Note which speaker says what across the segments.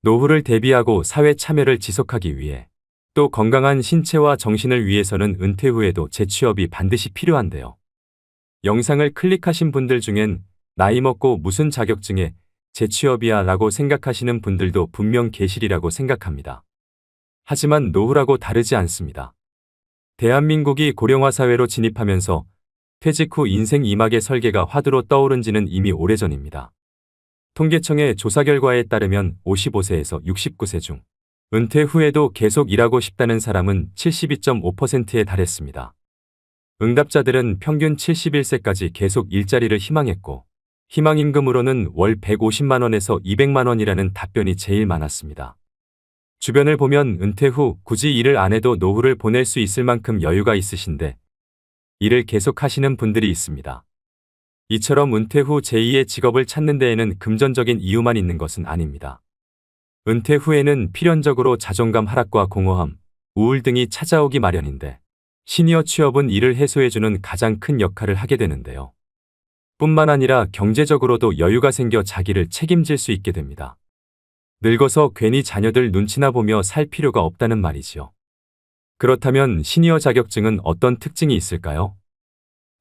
Speaker 1: 노후를 대비하고 사회 참여를 지속하기 위해 또 건강한 신체와 정신을 위해서는 은퇴 후에도 재취업이 반드시 필요한데요. 영상을 클릭하신 분들 중엔 나이 먹고 무슨 자격증에 재취업이야 라고 생각하시는 분들도 분명 계시리라고 생각합니다. 하지만 노후라고 다르지 않습니다. 대한민국이 고령화 사회로 진입하면서 퇴직 후 인생 2막의 설계가 화두로 떠오른 지는 이미 오래전입니다. 통계청의 조사 결과에 따르면 55세에서 69세 중 은퇴 후에도 계속 일하고 싶다는 사람은 72.5%에 달했습니다. 응답자들은 평균 71세까지 계속 일자리를 희망했고 희망임금으로는 월 150만 원에서 200만 원이라는 답변이 제일 많았습니다. 주변을 보면 은퇴 후 굳이 일을 안 해도 노후를 보낼 수 있을 만큼 여유가 있으신데 일을 계속 하시는 분들이 있습니다. 이처럼 은퇴 후 제2의 직업을 찾는 데에는 금전적인 이유만 있는 것은 아닙니다. 은퇴 후에는 필연적으로 자존감 하락과 공허함, 우울 등이 찾아오기 마련인데 시니어 취업은 이를 해소해주는 가장 큰 역할을 하게 되는데요. 뿐만 아니라 경제적으로도 여유가 생겨 자기를 책임질 수 있게 됩니다. 늙어서 괜히 자녀들 눈치나 보며 살 필요가 없다는 말이지요. 그렇다면 시니어 자격증은 어떤 특징이 있을까요?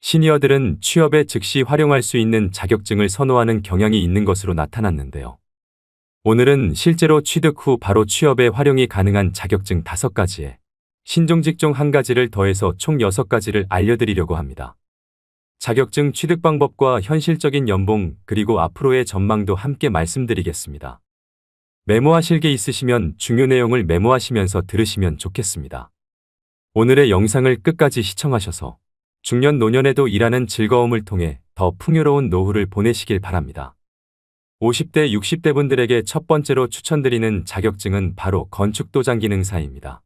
Speaker 1: 시니어들은 취업에 즉시 활용할 수 있는 자격증을 선호하는 경향이 있는 것으로 나타났는데요. 오늘은 실제로 취득 후 바로 취업에 활용이 가능한 자격증 5가지에 신종직종 1가지를 더해서 총 6가지를 알려드리려고 합니다. 자격증 취득 방법과 현실적인 연봉 그리고 앞으로의 전망도 함께 말씀드리겠습니다. 메모하실 게 있으시면 중요 내용을 메모하시면서 들으시면 좋겠습니다. 오늘의 영상을 끝까지 시청하셔서 중년 노년에도 일하는 즐거움을 통해 더 풍요로운 노후를 보내시길 바랍니다. 50대, 60대 분들에게 첫 번째로 추천드리는 자격증은 바로 건축도장기능사입니다.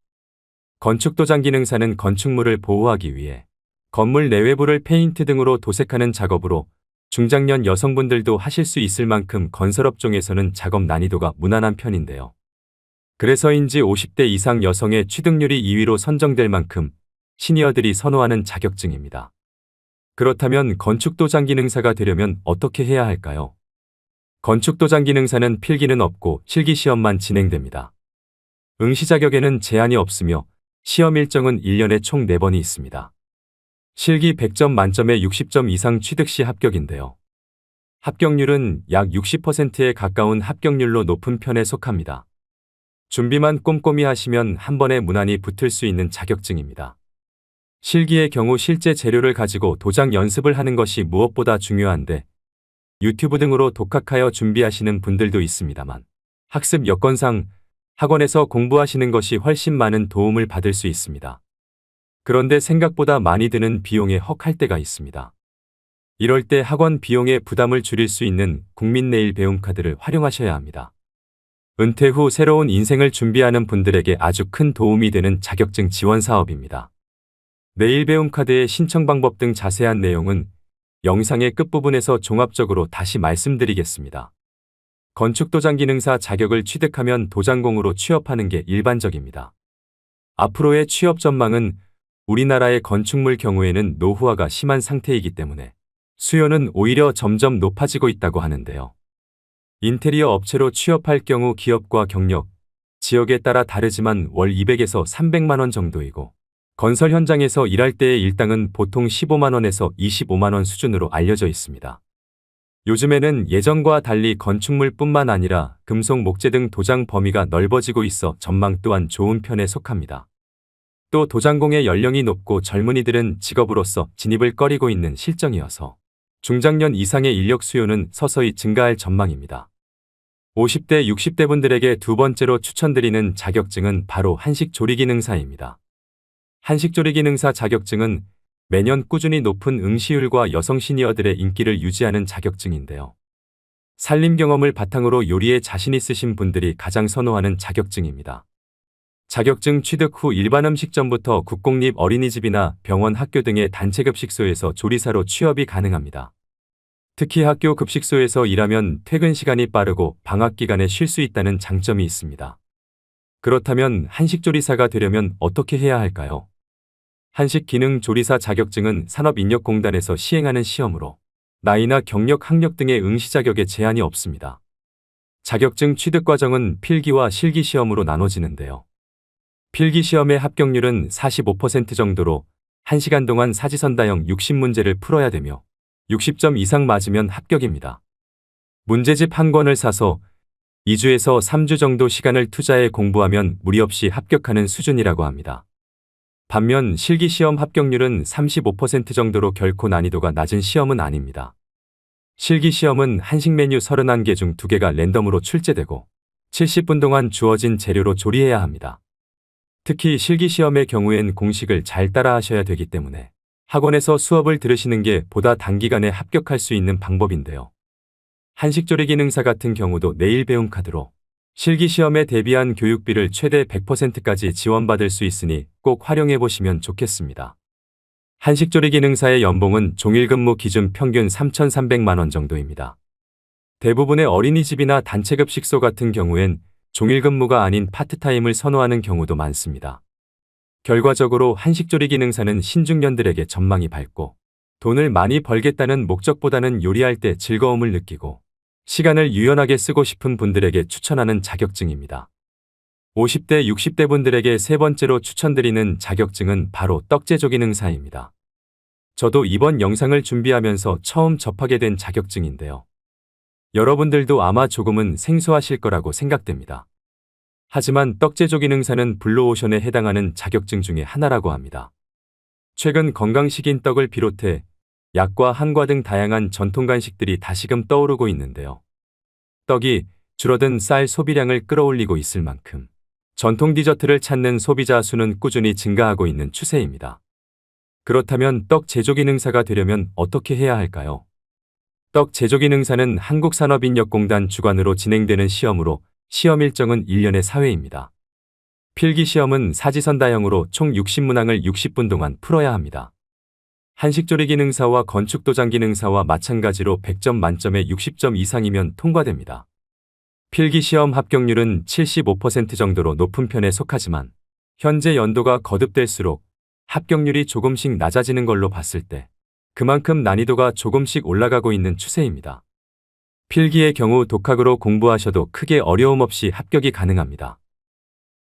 Speaker 1: 건축도장기능사는 건축물을 보호하기 위해 건물 내외부를 페인트 등으로 도색하는 작업으로 중장년 여성분들도 하실 수 있을 만큼 건설업종에서는 작업 난이도가 무난한 편인데요. 그래서인지 50대 이상 여성의 취득률이 2위로 선정될 만큼 시니어들이 선호하는 자격증입니다. 그렇다면 건축도장기능사가 되려면 어떻게 해야 할까요? 건축도장기능사는 필기는 없고 실기시험만 진행됩니다. 응시 자격에는 제한이 없으며 시험 일정은 1년에 총 4번이 있습니다. 실기 100점 만점에 60점 이상 취득 시 합격인데요. 합격률은 약 60%에 가까운 합격률로 높은 편에 속합니다. 준비만 꼼꼼히 하시면 한 번에 무난히 붙을 수 있는 자격증입니다. 실기의 경우 실제 재료를 가지고 도장 연습을 하는 것이 무엇보다 중요한데 유튜브 등으로 독학하여 준비하시는 분들도 있습니다만 학습 여건상 학원에서 공부하시는 것이 훨씬 많은 도움을 받을 수 있습니다. 그런데 생각보다 많이 드는 비용에 헉할 때가 있습니다. 이럴 때 학원 비용의 부담을 줄일 수 있는 국민내일배움카드를 활용하셔야 합니다. 은퇴 후 새로운 인생을 준비하는 분들에게 아주 큰 도움이 되는 자격증 지원 사업입니다. 내일배움카드의 신청 방법 등 자세한 내용은 영상의 끝부분에서 종합적으로 다시 말씀드리겠습니다. 건축도장기능사 자격을 취득하면 도장공으로 취업하는 게 일반적입니다. 앞으로의 취업 전망은 우리나라의 건축물 경우에는 노후화가 심한 상태이기 때문에 수요는 오히려 점점 높아지고 있다고 하는데요. 인테리어 업체로 취업할 경우 기업과 경력, 지역에 따라 다르지만 월 200에서 300만 원 정도이고 건설 현장에서 일할 때의 일당은 보통 15만 원에서 25만 원 수준으로 알려져 있습니다. 요즘에는 예전과 달리 건축물뿐만 아니라 금속, 목재 등 도장 범위가 넓어지고 있어 전망 또한 좋은 편에 속합니다. 또 도장공의 연령이 높고 젊은이들은 직업으로서 진입을 꺼리고 있는 실정이어서 중장년 이상의 인력 수요는 서서히 증가할 전망입니다. 50대, 60대 분들에게 두 번째로 추천드리는 자격증은 바로 한식조리기능사입니다. 한식조리기능사 자격증은 매년 꾸준히 높은 응시율과 여성 시니어들의 인기를 유지하는 자격증인데요. 살림 경험을 바탕으로 요리에 자신 있으신 분들이 가장 선호하는 자격증입니다. 자격증 취득 후 일반 음식점부터 국공립 어린이집이나 병원, 학교 등의 단체급식소에서 조리사로 취업이 가능합니다. 특히 학교 급식소에서 일하면 퇴근 시간이 빠르고 방학 기간에 쉴 수 있다는 장점이 있습니다. 그렇다면 한식조리사가 되려면 어떻게 해야 할까요? 한식기능조리사 자격증은 산업인력공단에서 시행하는 시험으로 나이나 경력, 학력 등의 응시 자격에 제한이 없습니다. 자격증 취득 과정은 필기와 실기 시험으로 나눠지는데요. 필기 시험의 합격률은 45% 정도로 1시간 동안 사지선다형 60문제를 풀어야 되며 60점 이상 맞으면 합격입니다. 문제집 한 권을 사서 2주에서 3주 정도 시간을 투자해 공부하면 무리 없이 합격하는 수준이라고 합니다. 반면 실기시험 합격률은 35% 정도로 결코 난이도가 낮은 시험은 아닙니다. 실기시험은 한식 메뉴 31개 중 2개가 랜덤으로 출제되고 70분 동안 주어진 재료로 조리해야 합니다. 특히 실기시험의 경우엔 공식을 잘 따라 하셔야 되기 때문에 학원에서 수업을 들으시는 게 보다 단기간에 합격할 수 있는 방법인데요. 한식조리 기능사 같은 경우도 내일 배움 카드로 실기시험에 대비한 교육비를 최대 100%까지 지원받을 수 있으니 꼭 활용해 보시면 좋겠습니다. 한식조리 기능사의 연봉은 종일근무 기준 평균 3,300만 원 정도입니다. 대부분의 어린이집이나 단체급식소 같은 경우엔 종일근무가 아닌 파트타임을 선호하는 경우도 많습니다. 결과적으로 한식조리 기능사는 신중년들에게 전망이 밝고 돈을 많이 벌겠다는 목적보다는 요리할 때 즐거움을 느끼고 시간을 유연하게 쓰고 싶은 분들에게 추천하는 자격증입니다. 50대, 60대 분들에게 세 번째로 추천드리는 자격증은 바로 떡제조 기능사입니다. 저도 이번 영상을 준비하면서 처음 접하게 된 자격증인데요. 여러분들도 아마 조금은 생소하실 거라고 생각됩니다. 하지만 떡제조 기능사는 블루오션에 해당하는 자격증 중에 하나라고 합니다. 최근 건강식인 떡을 비롯해 약과 한과 등 다양한 전통 간식들이 다시금 떠오르고 있는데요. 떡이 줄어든 쌀 소비량을 끌어올리고 있을 만큼 전통 디저트를 찾는 소비자 수는 꾸준히 증가하고 있는 추세입니다. 그렇다면 떡 제조 기능사가 되려면 어떻게 해야 할까요? 떡 제조 기능사는 한국산업인력공단 주관으로 진행되는 시험으로 시험 일정은 1년에 4회입니다. 필기 시험은 사지선다형으로 총 60문항을 60분 동안 풀어야 합니다. 한식조리 기능사와 건축도장 기능사와 마찬가지로 100점 만점에 60점 이상이면 통과됩니다. 필기 시험 합격률은 75% 정도로 높은 편에 속하지만 현재 연도가 거듭될수록 합격률이 조금씩 낮아지는 걸로 봤을 때 그만큼 난이도가 조금씩 올라가고 있는 추세입니다. 필기의 경우 독학으로 공부하셔도 크게 어려움 없이 합격이 가능합니다.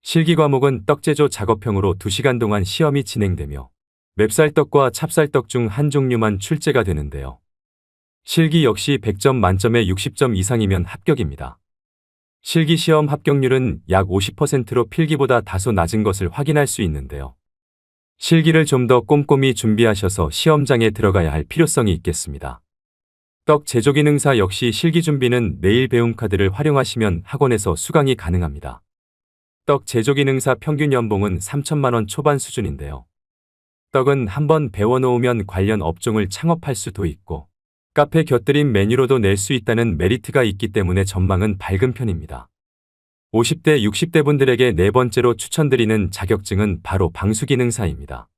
Speaker 1: 실기 과목은 떡제조 작업형으로 2시간 동안 시험이 진행되며 맵쌀떡과 찹쌀떡 중 한 종류만 출제가 되는데요. 실기 역시 100점 만점에 60점 이상이면 합격입니다. 실기 시험 합격률은 약 50%로 필기보다 다소 낮은 것을 확인할 수 있는데요. 실기를 좀 더 꼼꼼히 준비하셔서 시험장에 들어가야 할 필요성이 있겠습니다. 떡 제조 기능사 역시 실기 준비는 내일 배움 카드를 활용하시면 학원에서 수강이 가능합니다. 떡 제조 기능사 평균 연봉은 3천만 원 초반 수준인데요. 떡은 한번 배워놓으면 관련 업종을 창업할 수도 있고 카페 곁들인 메뉴로도 낼 수 있다는 메리트가 있기 때문에 전망은 밝은 편입니다. 50대, 60대 분들에게 네 번째로 추천드리는 자격증은 바로 방수기능사입니다.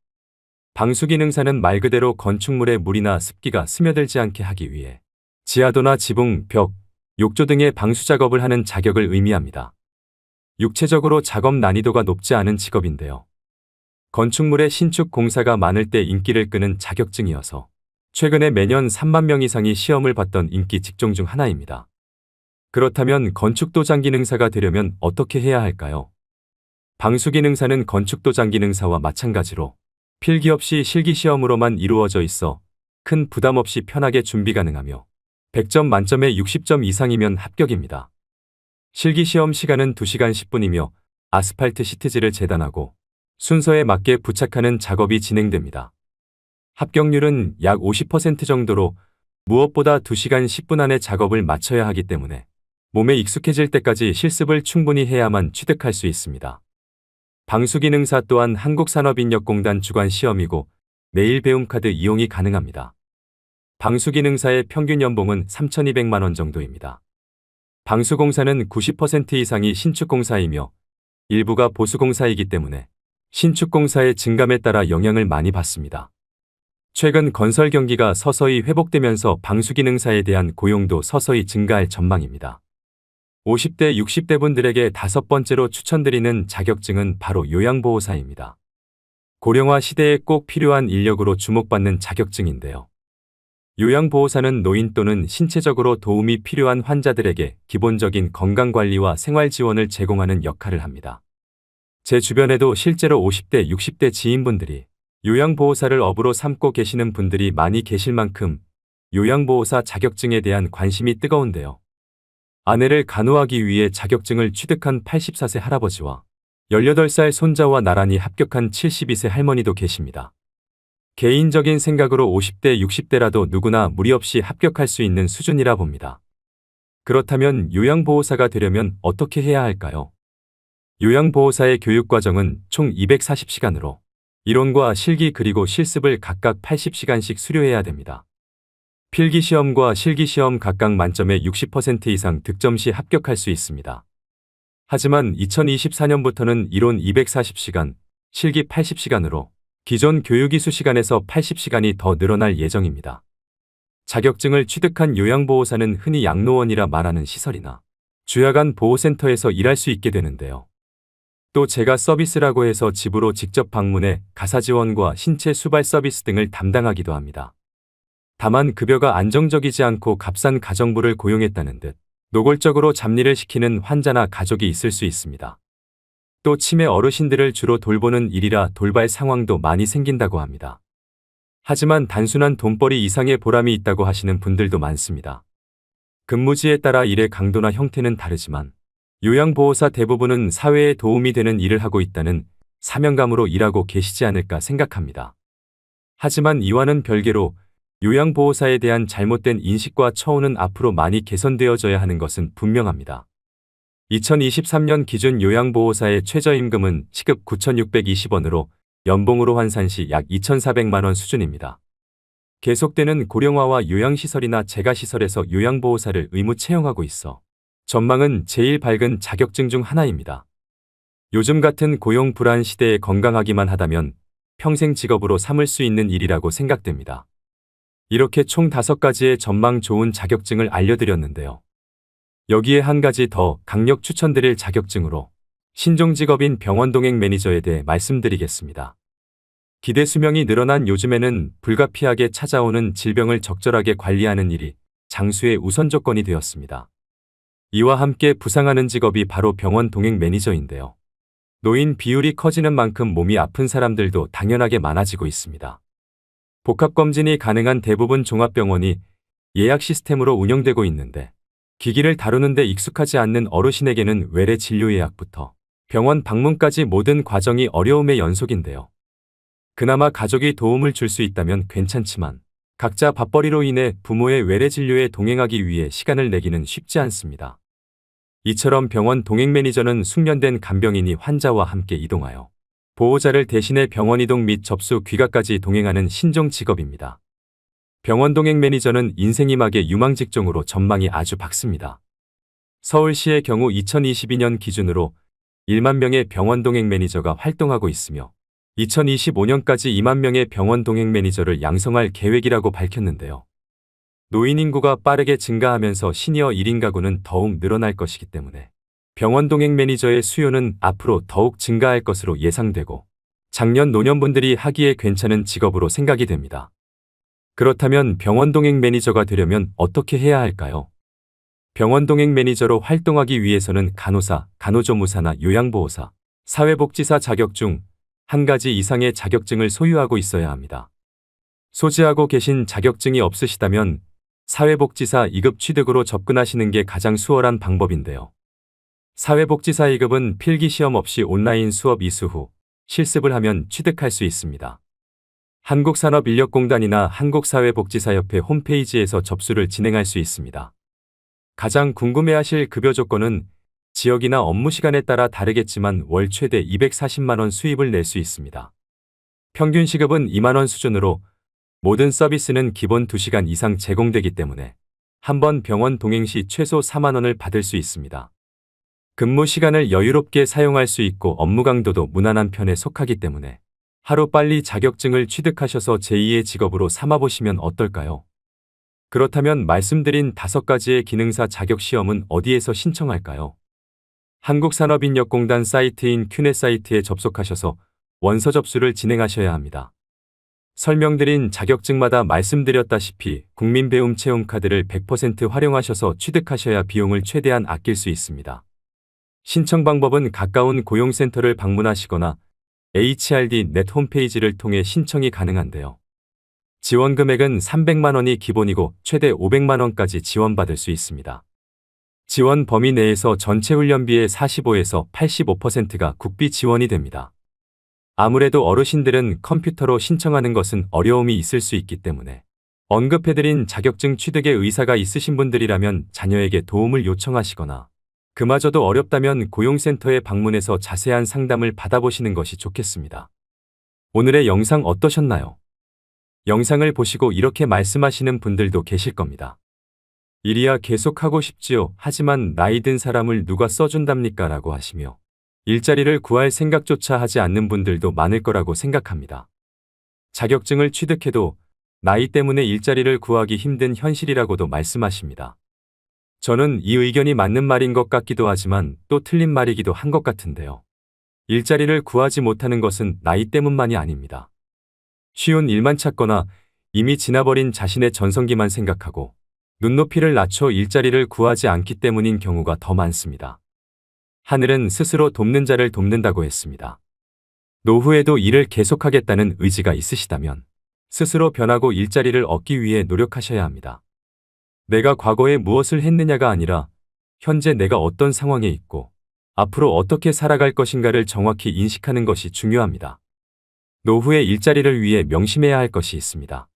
Speaker 1: 방수기능사는 말 그대로 건축물에 물이나 습기가 스며들지 않게 하기 위해 지하도나 지붕, 벽, 욕조 등의 방수 작업을 하는 자격을 의미합니다. 육체적으로 작업 난이도가 높지 않은 직업인데요. 건축물의 신축 공사가 많을 때 인기를 끄는 자격증이어서 최근에 매년 3만 명 이상이 시험을 봤던 인기 직종 중 하나입니다. 그렇다면 건축도장 기능사가 되려면 어떻게 해야 할까요? 방수기능사는 건축도장 기능사와 마찬가지로 필기 없이 실기시험으로만 이루어져 있어 큰 부담 없이 편하게 준비 가능하며 100점 만점에 60점 이상이면 합격입니다. 실기시험 시간은 2시간 10분이며 아스팔트 시트지를 재단하고 순서에 맞게 부착하는 작업이 진행됩니다. 합격률은 약 50% 정도로 무엇보다 2시간 10분 안에 작업을 마쳐야 하기 때문에 몸에 익숙해질 때까지 실습을 충분히 해야만 취득할 수 있습니다. 방수기능사 또한 한국산업인력공단 주관 시험이고 내일 배움 카드 이용이 가능합니다. 방수기능사의 평균 연봉은 3,200만 원 정도입니다. 방수공사는 90% 이상이 신축공사이며 일부가 보수공사이기 때문에 신축공사의 증감에 따라 영향을 많이 받습니다. 최근 건설 경기가 서서히 회복되면서 방수기능사에 대한 고용도 서서히 증가할 전망입니다. 50대, 60대 분들에게 다섯 번째로 추천드리는 자격증은 바로 요양보호사입니다. 고령화 시대에 꼭 필요한 인력으로 주목받는 자격증인데요. 요양보호사는 노인 또는 신체적으로 도움이 필요한 환자들에게 기본적인 건강관리와 생활지원을 제공하는 역할을 합니다. 제 주변에도 실제로 50대, 60대 지인분들이 요양보호사를 업으로 삼고 계시는 분들이 많이 계실 만큼 요양보호사 자격증에 대한 관심이 뜨거운데요. 아내를 간호하기 위해 자격증을 취득한 84세 할아버지와 18살 손자와 나란히 합격한 72세 할머니도 계십니다. 개인적인 생각으로 50대, 60대라도 누구나 무리 없이 합격할 수 있는 수준이라 봅니다. 그렇다면 요양보호사가 되려면 어떻게 해야 할까요? 요양보호사의 교육과정은 총 240시간으로 이론과 실기 그리고 실습을 각각 80시간씩 수료해야 됩니다. 필기시험과 실기시험 각각 만점에 60% 이상 득점 시 합격할 수 있습니다. 하지만 2024년부터는 이론 240시간, 실기 80시간으로 기존 교육이수 시간에서 80시간이 더 늘어날 예정입니다. 자격증을 취득한 요양보호사는 흔히 양로원이라 말하는 시설이나 주야간 보호센터에서 일할 수 있게 되는데요. 또 제가 서비스라고 해서 집으로 직접 방문해 가사지원과 신체 수발 서비스 등을 담당하기도 합니다. 다만 급여가 안정적이지 않고 값싼 가정부를 고용했다는 듯 노골적으로 잡일을 시키는 환자나 가족이 있을 수 있습니다. 또 치매 어르신들을 주로 돌보는 일이라 돌발 상황도 많이 생긴다고 합니다. 하지만 단순한 돈벌이 이상의 보람이 있다고 하시는 분들도 많습니다. 근무지에 따라 일의 강도나 형태는 다르지만 요양보호사 대부분은 사회에 도움이 되는 일을 하고 있다는 사명감으로 일하고 계시지 않을까 생각합니다. 하지만 이와는 별개로 요양보호사에 대한 잘못된 인식과 처우는 앞으로 많이 개선되어져야 하는 것은 분명합니다. 2023년 기준 요양보호사의 최저임금은 시급 9,620원으로 연봉으로 환산 시 약 2,400만 원 수준입니다. 계속되는 고령화와 요양시설이나 재가시설에서 요양보호사를 의무 채용하고 있어 전망은 제일 밝은 자격증 중 하나입니다. 요즘 같은 고용 불안 시대에 건강하기만 하다면 평생 직업으로 삼을 수 있는 일이라고 생각됩니다. 이렇게 총 5가지의 전망 좋은 자격증을 알려드렸는데요. 여기에 한 가지 더 강력 추천드릴 자격증으로 신종직업인 병원동행 매니저에 대해 말씀드리겠습니다. 기대 수명이 늘어난 요즘에는 불가피하게 찾아오는 질병을 적절하게 관리하는 일이 장수의 우선 조건이 되었습니다. 이와 함께 부상하는 직업이 바로 병원 동행 매니저인데요. 노인 비율이 커지는 만큼 몸이 아픈 사람들도 당연하게 많아지고 있습니다. 복합검진이 가능한 대부분 종합병원이 예약 시스템으로 운영되고 있는데 기기를 다루는데 익숙하지 않는 어르신에게는 외래 진료 예약부터 병원 방문까지 모든 과정이 어려움의 연속인데요. 그나마 가족이 도움을 줄 수 있다면 괜찮지만 각자 밥벌이로 인해 부모의 외래 진료에 동행하기 위해 시간을 내기는 쉽지 않습니다. 이처럼 병원 동행 매니저는 숙련된 간병인이 환자와 함께 이동하여 보호자를 대신해 병원 이동 및 접수 귀가까지 동행하는 신종 직업입니다. 병원 동행 매니저는 인생이막의 유망 직종으로 전망이 아주 밝습니다. 서울시의 경우 2022년 기준으로 1만 명의 병원 동행 매니저가 활동하고 있으며 2025년까지 2만 명의 병원 동행 매니저를 양성할 계획이라고 밝혔는데요. 노인 인구가 빠르게 증가하면서 시니어 1인 가구는 더욱 늘어날 것이기 때문에 병원 동행 매니저의 수요는 앞으로 더욱 증가할 것으로 예상되고 장년 노년분들이 하기에 괜찮은 직업으로 생각이 됩니다. 그렇다면 병원 동행 매니저가 되려면 어떻게 해야 할까요? 병원 동행 매니저로 활동하기 위해서는 간호사, 간호조무사나 요양보호사, 사회복지사 자격 중 한 가지 이상의 자격증을 소유하고 있어야 합니다. 소지하고 계신 자격증이 없으시다면 사회복지사 2급 취득으로 접근하시는 게 가장 수월한 방법인데요. 사회복지사 2급은 필기시험 없이 온라인 수업 이수 후 실습을 하면 취득할 수 있습니다. 한국산업인력공단이나 한국사회복지사협회 홈페이지에서 접수를 진행할 수 있습니다. 가장 궁금해하실 급여 조건은 지역이나 업무 시간에 따라 다르겠지만 월 최대 240만 원 수입을 낼 수 있습니다. 평균 시급은 2만 원 수준으로 모든 서비스는 기본 2시간 이상 제공되기 때문에 한 번 병원 동행 시 최소 4만 원을 받을 수 있습니다. 근무 시간을 여유롭게 사용할 수 있고 업무 강도도 무난한 편에 속하기 때문에 하루빨리 자격증을 취득하셔서 제2의 직업으로 삼아보시면 어떨까요? 그렇다면 말씀드린 5가지의 기능사 자격시험은 어디에서 신청할까요? 한국산업인력공단 사이트인 큐넷 사이트에 접속하셔서 원서 접수를 진행하셔야 합니다. 설명드린 자격증마다 말씀드렸다시피 국민배움 체험카드를 100% 활용하셔서 취득하셔야 비용을 최대한 아낄 수 있습니다. 신청 방법은 가까운 고용센터를 방문하시거나 HRD.net 홈페이지를 통해 신청이 가능한데요. 지원 금액은 300만 원이 기본이고 최대 500만 원까지 지원받을 수 있습니다. 지원 범위 내에서 전체 훈련비의 45에서 85%가 국비 지원이 됩니다. 아무래도 어르신들은 컴퓨터로 신청하는 것은 어려움이 있을 수 있기 때문에 언급해드린 자격증 취득에 의사가 있으신 분들이라면 자녀에게 도움을 요청하시거나 그마저도 어렵다면 고용센터에 방문해서 자세한 상담을 받아보시는 것이 좋겠습니다. 오늘의 영상 어떠셨나요? 영상을 보시고 이렇게 말씀하시는 분들도 계실 겁니다. 일이야 계속 하고 싶지요. 하지만 나이 든 사람을 누가 써준답니까? 라고 하시며 일자리를 구할 생각조차 하지 않는 분들도 많을 거라고 생각합니다. 자격증을 취득해도 나이 때문에 일자리를 구하기 힘든 현실이라고도 말씀하십니다. 저는 이 의견이 맞는 말인 것 같기도 하지만 또 틀린 말이기도 한 것 같은데요. 일자리를 구하지 못하는 것은 나이 때문만이 아닙니다. 쉬운 일만 찾거나 이미 지나버린 자신의 전성기만 생각하고 눈높이를 낮춰 일자리를 구하지 않기 때문인 경우가 더 많습니다. 하늘은 스스로 돕는 자를 돕는다고 했습니다. 노후에도 일을 계속하겠다는 의지가 있으시다면 스스로 변하고 일자리를 얻기 위해 노력하셔야 합니다. 내가 과거에 무엇을 했느냐가 아니라 현재 내가 어떤 상황에 있고 앞으로 어떻게 살아갈 것인가를 정확히 인식하는 것이 중요합니다. 노후의 일자리를 위해 명심해야 할 것이 있습니다.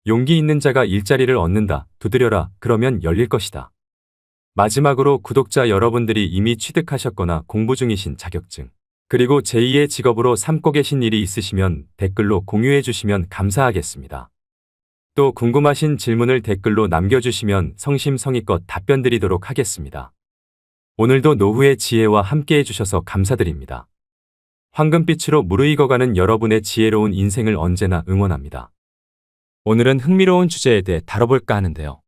Speaker 1: 용기 있는 자가 일자리를 얻는다. 두드려라. 그러면 열릴 것이다. 마지막으로 구독자 여러분들이 이미 취득하셨거나 공부 중이신 자격증, 그리고 제2의 직업으로 삼고 계신 일이 있으시면 댓글로 공유해 주시면 감사하겠습니다. 또 궁금하신 질문을 댓글로 남겨주시면 성심성의껏 답변 드리도록 하겠습니다. 오늘도 노후의 지혜와 함께 해주셔서 감사드립니다. 황금빛으로 무르익어가는 여러분의 지혜로운 인생을 언제나 응원합니다. 오늘은 흥미로운 주제에 대해 다뤄볼까 하는데요.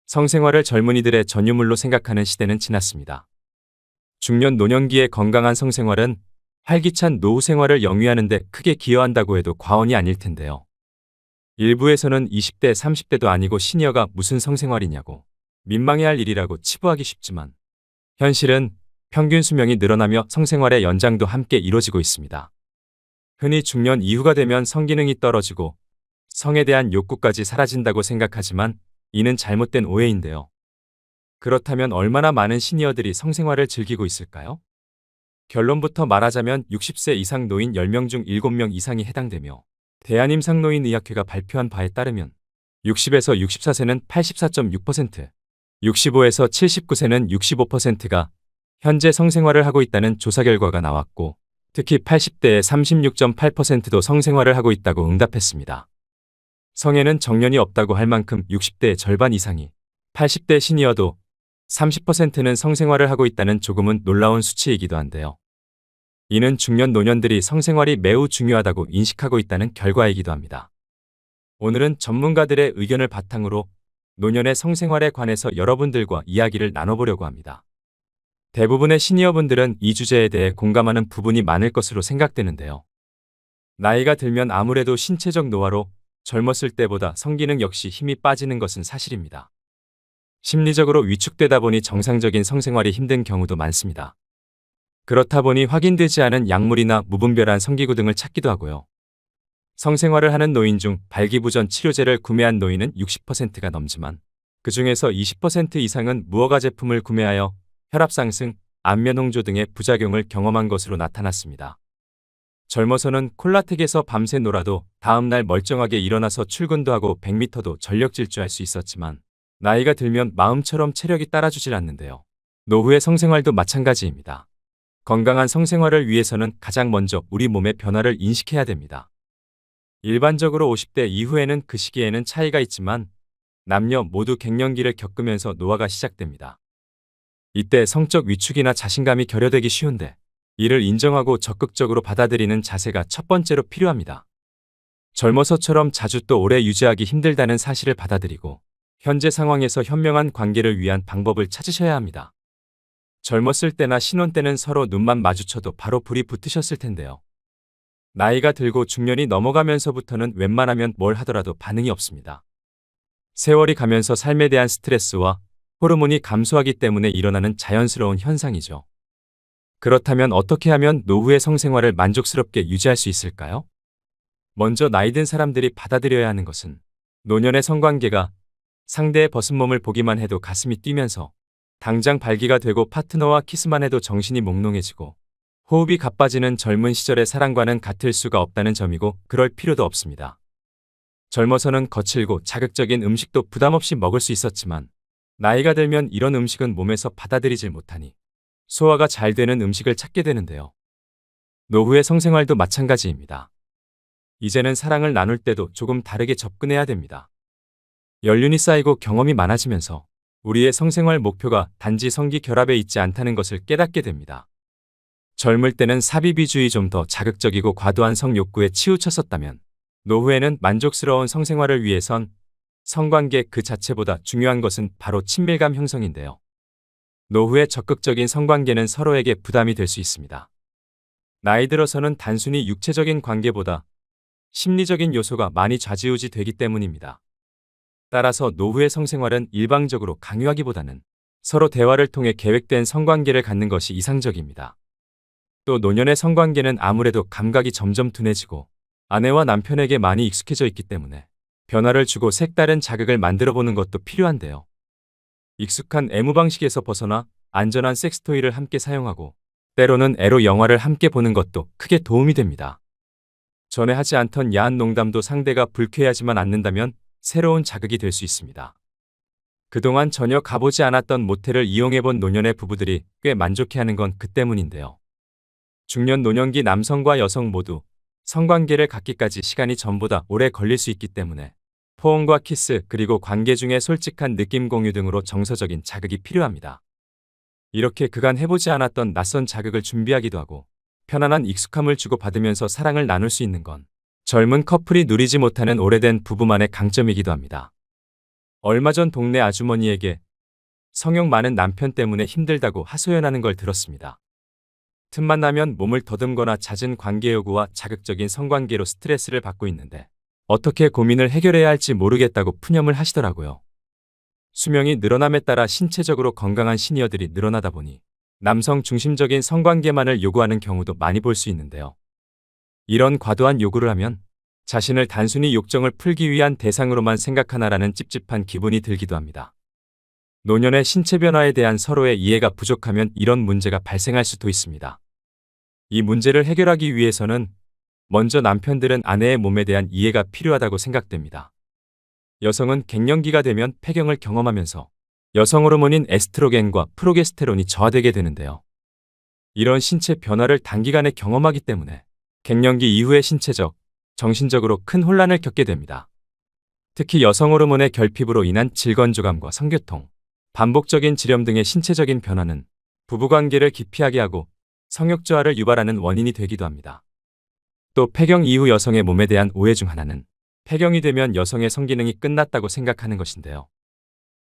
Speaker 1: 성생활을 젊은이들의 전유물로 생각하는 시대는 지났습니다. 중년 노년기의 건강한 성생활은 활기찬 노후 생활을 영위하는 데 크게 기여한다고 해도 과언이 아닐 텐데요. 일부에서는 20대, 30대도 아니고 시니어가 무슨 성생활이냐고 민망해할 일이라고 치부하기 쉽지만 현실은 평균 수명이 늘어나며 성생활의 연장도 함께 이루어지고 있습니다. 흔히 중년 이후가 되면 성기능이 떨어지고 성에 대한 욕구까지 사라진다고 생각하지만 이는 잘못된 오해인데요. 그렇다면 얼마나 많은 시니어들이 성생활을 즐기고 있을까요? 결론부터 말하자면 60세 이상 노인 10명 중 7명 이상이 해당되며 대한임상노인의학회가 발표한 바에 따르면 60에서 64세는 84.6%, 65에서 79세는 65%가 현재 성생활을 하고 있다는 조사 결과가 나왔고 특히 80대의 36.8%도 성생활을 하고 있다고 응답했습니다. 성에는 정년이 없다고 할 만큼 60대의 절반 이상이 80대 시니어도 30%는 성생활을 하고 있다는 조금은 놀라운 수치이기도 한데요. 이는 중년 노년들이 성생활이 매우 중요하다고 인식하고 있다는 결과이기도 합니다. 오늘은 전문가들의 의견을 바탕으로 노년의 성생활에 관해서 여러분들과 이야기를 나눠보려고 합니다. 대부분의 시니어분들은 이 주제에 대해 공감하는 부분이 많을 것으로 생각되는데요. 나이가 들면 아무래도 신체적 노화로 젊었을 때보다 성기능 역시 힘이 빠지는 것은 사실입니다. 심리적으로 위축되다 보니 정상적인 성생활이 힘든 경우도 많습니다. 그렇다 보니 확인되지 않은 약물이나 무분별한 성기구 등을 찾기도 하고요. 성생활을 하는 노인 중 발기부전 치료제를 구매한 노인은 60%가 넘지만 그 중에서 20% 이상은 무허가 제품을 구매하여 혈압 상승, 안면 홍조 등의 부작용을 경험한 것으로 나타났습니다. 젊어서는 콜라텍에서 밤새 놀아도 다음날 멀쩡하게 일어나서 출근도 하고 100m도 전력 질주할 수 있었지만 나이가 들면 마음처럼 체력이 따라주질 않는데요. 노후의 성생활도 마찬가지입니다. 건강한 성생활을 위해서는 가장 먼저 우리 몸의 변화를 인식해야 됩니다. 일반적으로 50대 이후에는 그 시기에는 차이가 있지만 남녀 모두 갱년기를 겪으면서 노화가 시작됩니다. 이때 성적 위축이나 자신감이 결여되기 쉬운데 이를 인정하고 적극적으로 받아들이는 자세가 첫 번째로 필요합니다. 젊어서처럼 자주 또 오래 유지하기 힘들다는 사실을 받아들이고 현재 상황에서 현명한 관계를 위한 방법을 찾으셔야 합니다. 젊었을 때나 신혼 때는 서로 눈만 마주쳐도 바로 불이 붙으셨을 텐데요. 나이가 들고 중년이 넘어가면서부터는 웬만하면 뭘 하더라도 반응이 없습니다. 세월이 가면서 삶에 대한 스트레스와 호르몬이 감소하기 때문에 일어나는 자연스러운 현상이죠. 그렇다면 어떻게 하면 노후의 성생활을 만족스럽게 유지할 수 있을까요? 먼저 나이 든 사람들이 받아들여야 하는 것은 노년의 성관계가 상대의 벗은 몸을 보기만 해도 가슴이 뛰면서 당장 발기가 되고 파트너와 키스만 해도 정신이 몽롱해지고 호흡이 가빠지는 젊은 시절의 사랑과는 같을 수가 없다는 점이고 그럴 필요도 없습니다. 젊어서는 거칠고 자극적인 음식도 부담 없이 먹을 수 있었지만 나이가 들면 이런 음식은 몸에서 받아들이질 못하니 소화가 잘 되는 음식을 찾게 되는데요. 노후의 성생활도 마찬가지입니다. 이제는 사랑을 나눌 때도 조금 다르게 접근해야 됩니다. 연륜이 쌓이고 경험이 많아지면서 우리의 성생활 목표가 단지 성기 결합에 있지 않다는 것을 깨닫게 됩니다. 젊을 때는 사비비주의 좀 더 자극적이고 과도한 성욕구에 치우쳤었다면 노후에는 만족스러운 성생활을 위해선 성관계 그 자체보다 중요한 것은 바로 친밀감 형성인데요. 노후의 적극적인 성관계는 서로에게 부담이 될 수 있습니다. 나이 들어서는 단순히 육체적인 관계보다 심리적인 요소가 많이 좌지우지 되기 때문입니다. 따라서 노후의 성생활은 일방적으로 강요하기보다는 서로 대화를 통해 계획된 성관계를 갖는 것이 이상적입니다. 또 노년의 성관계는 아무래도 감각이 점점 둔해지고 아내와 남편에게 많이 익숙해져 있기 때문에 변화를 주고 색다른 자극을 만들어 보는 것도 필요한데요. 익숙한 애무 방식에서 벗어나 안전한 섹스토이를 함께 사용하고 때로는 에로 영화를 함께 보는 것도 크게 도움이 됩니다. 전에 하지 않던 야한 농담도 상대가 불쾌해하지만 않는다면 새로운 자극이 될 수 있습니다. 그동안 전혀 가보지 않았던 모텔을 이용해본 노년의 부부들이 꽤 만족해하는 건 그 때문인데요. 중년 노년기 남성과 여성 모두 성관계를 갖기까지 시간이 전보다 오래 걸릴 수 있기 때문에 포옹과 키스 그리고 관계 중에 솔직한 느낌 공유 등으로 정서적인 자극이 필요합니다. 이렇게 그간 해보지 않았던 낯선 자극을 준비하기도 하고 편안한 익숙함을 주고받으면서 사랑을 나눌 수 있는 건 젊은 커플이 누리지 못하는 오래된 부부만의 강점이기도 합니다. 얼마 전 동네 아주머니에게 성욕 많은 남편 때문에 힘들다고 하소연하는 걸 들었습니다. 틈만 나면 몸을 더듬거나 잦은 관계 요구와 자극적인 성관계로 스트레스를 받고 있는데 어떻게 고민을 해결해야 할지 모르겠다고 푸념을 하시더라고요. 수명이 늘어남에 따라 신체적으로 건강한 시니어들이 늘어나다 보니 남성 중심적인 성관계만을 요구하는 경우도 많이 볼 수 있는데요. 이런 과도한 요구를 하면 자신을 단순히 욕정을 풀기 위한 대상으로만 생각하나라는 찝찝한 기분이 들기도 합니다. 노년의 신체 변화에 대한 서로의 이해가 부족하면 이런 문제가 발생할 수도 있습니다. 이 문제를 해결하기 위해서는 먼저 남편들은 아내의 몸에 대한 이해가 필요하다고 생각됩니다. 여성은 갱년기가 되면 폐경을 경험하면서 여성 호르몬인 에스트로겐과 프로게스테론이 저하되게 되는데요. 이런 신체 변화를 단기간에 경험하기 때문에 갱년기 이후의 신체적, 정신적으로 큰 혼란을 겪게 됩니다. 특히 여성 호르몬의 결핍으로 인한 질건조감과 성교통, 반복적인 지렴 등의 신체적인 변화는 부부관계를 기피하게 하고 성욕저하를 유발하는 원인이 되기도 합니다. 또 폐경 이후 여성의 몸에 대한 오해 중 하나는 폐경이 되면 여성의 성기능이 끝났다고 생각하는 것인데요.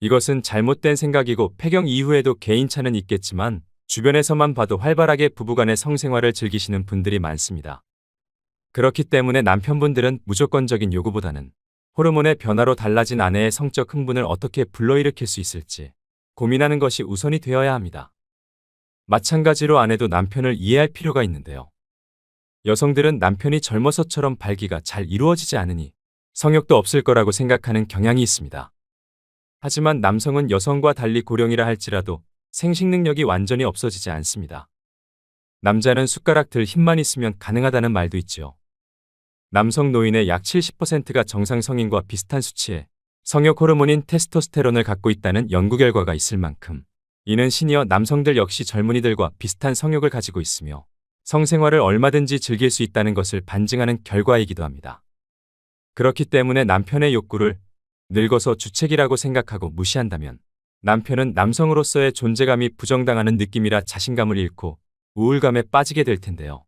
Speaker 1: 이것은 잘못된 생각이고 폐경 이후에도 개인차는 있겠지만 주변에서만 봐도 활발하게 부부간의 성생활을 즐기시는 분들이 많습니다. 그렇기 때문에 남편분들은 무조건적인 요구보다는 호르몬의 변화로 달라진 아내의 성적 흥분을 어떻게 불러일으킬 수 있을지 고민하는 것이 우선이 되어야 합니다. 마찬가지로 아내도 남편을 이해할 필요가 있는데요. 여성들은 남편이 젊어서처럼 발기가 잘 이루어지지 않으니 성욕도 없을 거라고 생각하는 경향이 있습니다. 하지만 남성은 여성과 달리 고령이라 할지라도 생식 능력이 완전히 없어지지 않습니다. 남자는 숟가락 들 힘만 있으면 가능하다는 말도 있지요. 남성 노인의 약 70%가 정상 성인과 비슷한 수치의 성욕 호르몬인 테스토스테론을 갖고 있다는 연구 결과가 있을 만큼 이는 시니어 남성들 역시 젊은이들과 비슷한 성욕을 가지고 있으며 성생활을 얼마든지 즐길 수 있다는 것을 반증하는 결과이기도 합니다. 그렇기 때문에 남편의 욕구를 늙어서 주책이라고 생각하고 무시한다면 남편은 남성으로서의 존재감이 부정당하는 느낌이라 자신감을 잃고 우울감에 빠지게 될 텐데요.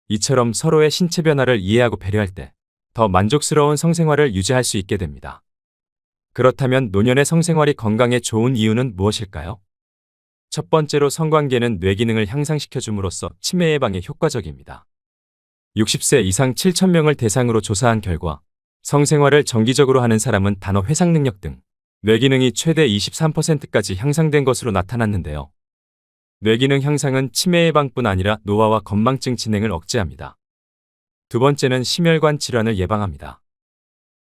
Speaker 1: 이처럼 서로의 신체 변화를 이해하고 배려할 때 더 만족스러운 성생활을 유지할 수 있게 됩니다. 그렇다면 노년의 성생활이 건강에 좋은 이유는 무엇일까요? 첫 번째로 성관계는 뇌 기능을 향상시켜 줌으로써 치매 예방에 효과적입니다. 60세 이상 7,000명을 대상으로 조사한 결과 성생활을 정기적으로 하는 사람은 단어 회상 능력 등 뇌기능이 최대 23%까지 향상된 것으로 나타났는데요. 뇌기능 향상은 치매 예방뿐 아니라 노화와 건망증 진행을 억제합니다. 두 번째는 심혈관 질환을 예방합니다.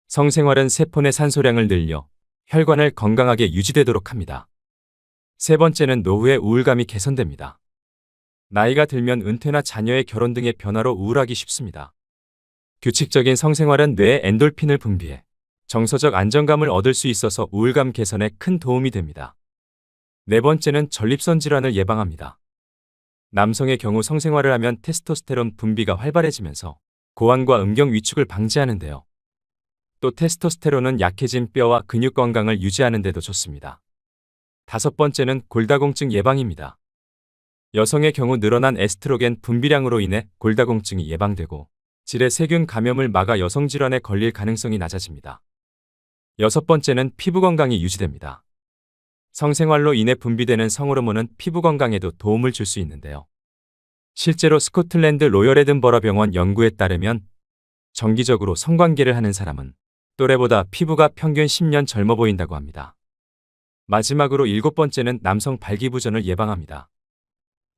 Speaker 1: 성생활은 세포 내 산소량을 늘려 혈관을 건강하게 유지되도록 합니다. 세 번째는 노후의 우울감이 개선됩니다. 나이가 들면 은퇴나 자녀의 결혼 등의 변화로 우울하기 쉽습니다. 규칙적인 성생활은 뇌에 엔돌핀을 분비해 정서적 안정감을 얻을 수 있어서 우울감 개선에 큰 도움이 됩니다. 네 번째는 전립선 질환을 예방합니다. 남성의 경우 성생활을 하면 테스토스테론 분비가 활발해지면서 고환과 음경 위축을 방지하는데요. 또 테스토스테론은 약해진 뼈와 근육 건강을 유지하는 데도 좋습니다. 다섯 번째는 골다공증 예방입니다. 여성의 경우 늘어난 에스트로겐 분비량으로 인해 골다공증이 예방되고 질의 세균 감염을 막아 여성 질환에 걸릴 가능성이 낮아집니다. 여섯 번째는 피부 건강이 유지됩니다. 성생활로 인해 분비되는 성호르몬은 피부 건강에도 도움을 줄 수 있는데요. 실제로 스코틀랜드 로열 에든버러 병원 연구에 따르면 정기적으로 성관계를 하는 사람은 또래보다 피부가 평균 10년 젊어 보인다고 합니다. 마지막으로 일곱 번째는 남성 발기부전을 예방합니다.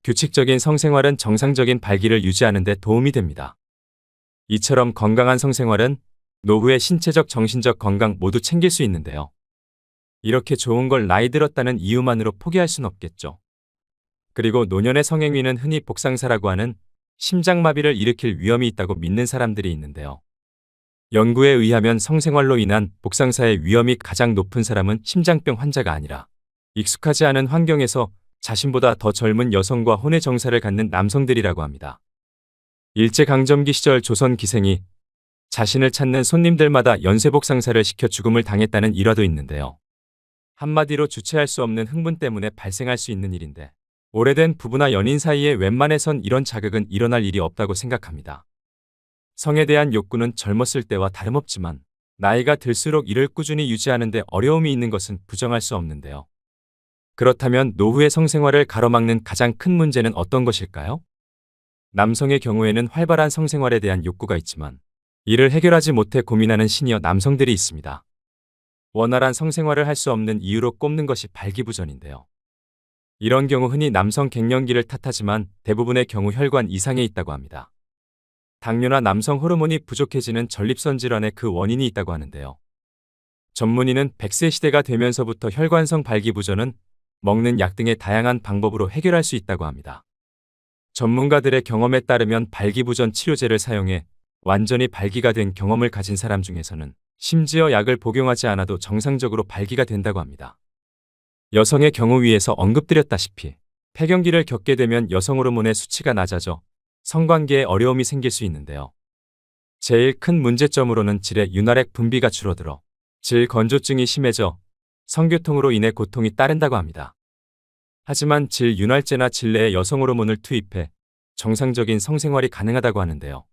Speaker 1: 규칙적인 성생활은 정상적인 발기를 유지하는 데 도움이 됩니다. 이처럼 건강한 성생활은 노후의 신체적 정신적 건강 모두 챙길 수 있는데요. 이렇게 좋은 걸 나이 들었다는 이유만으로 포기할 순 없겠죠. 그리고 노년의 성행위는 흔히 복상사라고 하는 심장마비를 일으킬 위험이 있다고 믿는 사람들이 있는데요. 연구에 의하면 성생활로 인한 복상사의 위험이 가장 높은 사람은 심장병 환자가 아니라 익숙하지 않은 환경에서 자신보다 더 젊은 여성과 혼의 정사를 갖는 남성들이라고 합니다. 일제강점기 시절 조선 기생이 자신을 찾는 손님들마다 연쇄복상사를 시켜 죽음을 당했다는 일화도 있는데요. 한마디로 주체할 수 없는 흥분 때문에 발생할 수 있는 일인데 오래된 부부나 연인 사이에 웬만해선 이런 자극은 일어날 일이 없다고 생각합니다. 성에 대한 욕구는 젊었을 때와 다름없지만 나이가 들수록 이를 꾸준히 유지하는 데 어려움이 있는 것은 부정할 수 없는데요. 그렇다면 노후의 성생활을 가로막는 가장 큰 문제는 어떤 것일까요? 남성의 경우에는 활발한 성생활에 대한 욕구가 있지만 이를 해결하지 못해 고민하는 시니어 남성들이 있습니다. 원활한 성생활을 할 수 없는 이유로 꼽는 것이 발기부전인데요. 이런 경우 흔히 남성 갱년기를 탓하지만 대부분의 경우 혈관 이상에 있다고 합니다. 당뇨나 남성 호르몬이 부족해지는 전립선 질환의 그 원인이 있다고 하는데요. 전문의는 100세 시대가 되면서부터 혈관성 발기부전은 먹는 약 등의 다양한 방법으로 해결할 수 있다고 합니다. 전문가들의 경험에 따르면 발기부전 치료제를 사용해 완전히 발기가 된 경험을 가진 사람 중에서는 심지어 약을 복용하지 않아도 정상적으로 발기가 된다고 합니다. 여성의 경우 위에서 언급드렸다시피 폐경기를 겪게 되면 여성 호르몬의 수치가 낮아져 성관계에 어려움이 생길 수 있는데요. 제일 큰 문제점으로는 질의 윤활액 분비가 줄어들어 질 건조증이 심해져 성교통으로 인해 고통이 따른다고 합니다. 하지만 질 윤활제나 질 내에 여성 호르몬을 투입해 정상적인 성생활이 가능하다고 하는데요.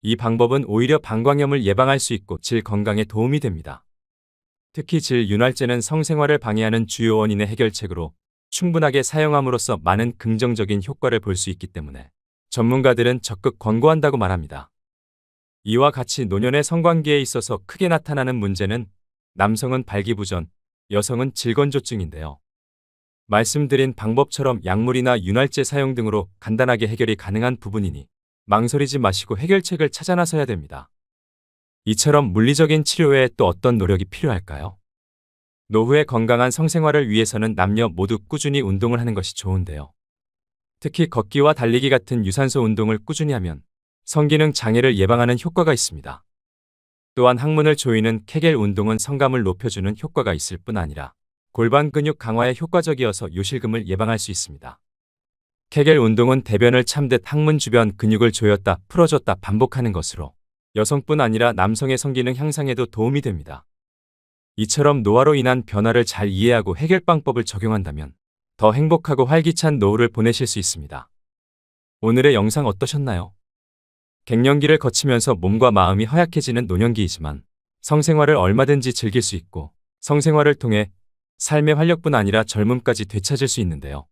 Speaker 1: 이 방법은 오히려 방광염을 예방할 수 있고 질 건강에 도움이 됩니다. 특히 질 윤활제는 성생활을 방해하는 주요 원인의 해결책으로 충분하게 사용함으로써 많은 긍정적인 효과를 볼 수 있기 때문에 전문가들은 적극 권고한다고 말합니다. 이와 같이 노년의 성관계에 있어서 크게 나타나는 문제는 남성은 발기부전, 여성은 질건조증인데요. 말씀드린 방법처럼 약물이나 윤활제 사용 등으로 간단하게 해결이 가능한 부분이니 망설이지 마시고 해결책을 찾아 나서야 됩니다. 이처럼 물리적인 치료 외에 또 어떤 노력이 필요할까요? 노후의 건강한 성생활을 위해서는 남녀 모두 꾸준히 운동을 하는 것이 좋은데요. 특히 걷기와 달리기 같은 유산소 운동을 꾸준히 하면 성기능 장애를 예방하는 효과가 있습니다. 또한 항문을 조이는 케겔 운동은 성감을 높여주는 효과가 있을 뿐 아니라 골반 근육 강화에 효과적이어서 요실금을 예방할 수 있습니다. 케겔 운동은 대변을 참듯 항문 주변 근육을 조였다 풀어줬다 반복하는 것으로 여성뿐 아니라 남성의 성기능 향상에도 도움이 됩니다. 이처럼 노화로 인한 변화를 잘 이해하고 해결방법을 적용한다면 더 행복하고 활기찬 노후를 보내실 수 있습니다. 오늘의 영상 어떠셨나요? 갱년기를 거치면서 몸과 마음이 허약해지는 노년기이지만 성생활을 얼마든지 즐길 수 있고 성생활을 통해 삶의 활력뿐 아니라 젊음까지 되찾을 수 있는데요.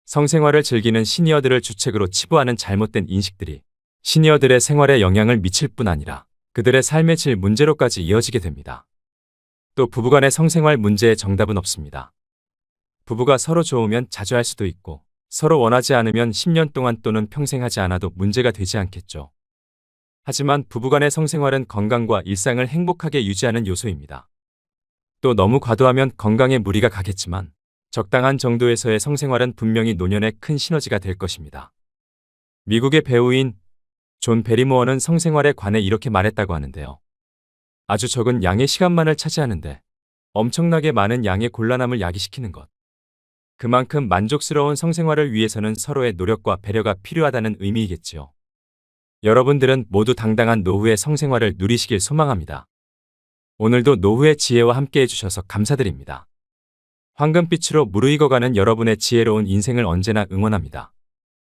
Speaker 1: 성생활을 즐기는 시니어들을 주책으로 치부하는 잘못된 인식들이 시니어들의 생활에 영향을 미칠 뿐 아니라 그들의 삶의 질 문제로까지 이어지게 됩니다. 또 부부간의 성생활 문제에 정답은 없습니다. 부부가 서로 좋으면 자주 할 수도 있고 서로 원하지 않으면 10년 동안 또는 평생 하지 않아도 문제가 되지 않겠죠. 하지만 부부간의 성생활은 건강과 일상을 행복하게 유지하는 요소입니다. 또 너무 과도하면 건강에 무리가 가겠지만 적당한 정도에서의 성생활은 분명히 노년에 큰 시너지가 될 것입니다. 미국의 배우인 존 베리모어는 성생활에 관해 이렇게 말했다고 하는데요. 아주 적은 양의 시간만을 차지하는데 엄청나게 많은 양의 곤란함을 야기시키는 것. 그만큼 만족스러운 성생활을 위해서는 서로의 노력과 배려가 필요하다는 의미이겠지요. 여러분들은 모두 당당한 노후의 성생활을 누리시길 소망합니다. 오늘도 노후의 지혜와 함께 해주셔서 감사드립니다. 황금빛으로 무르익어가는 여러분의 지혜로운 인생을 언제나 응원합니다.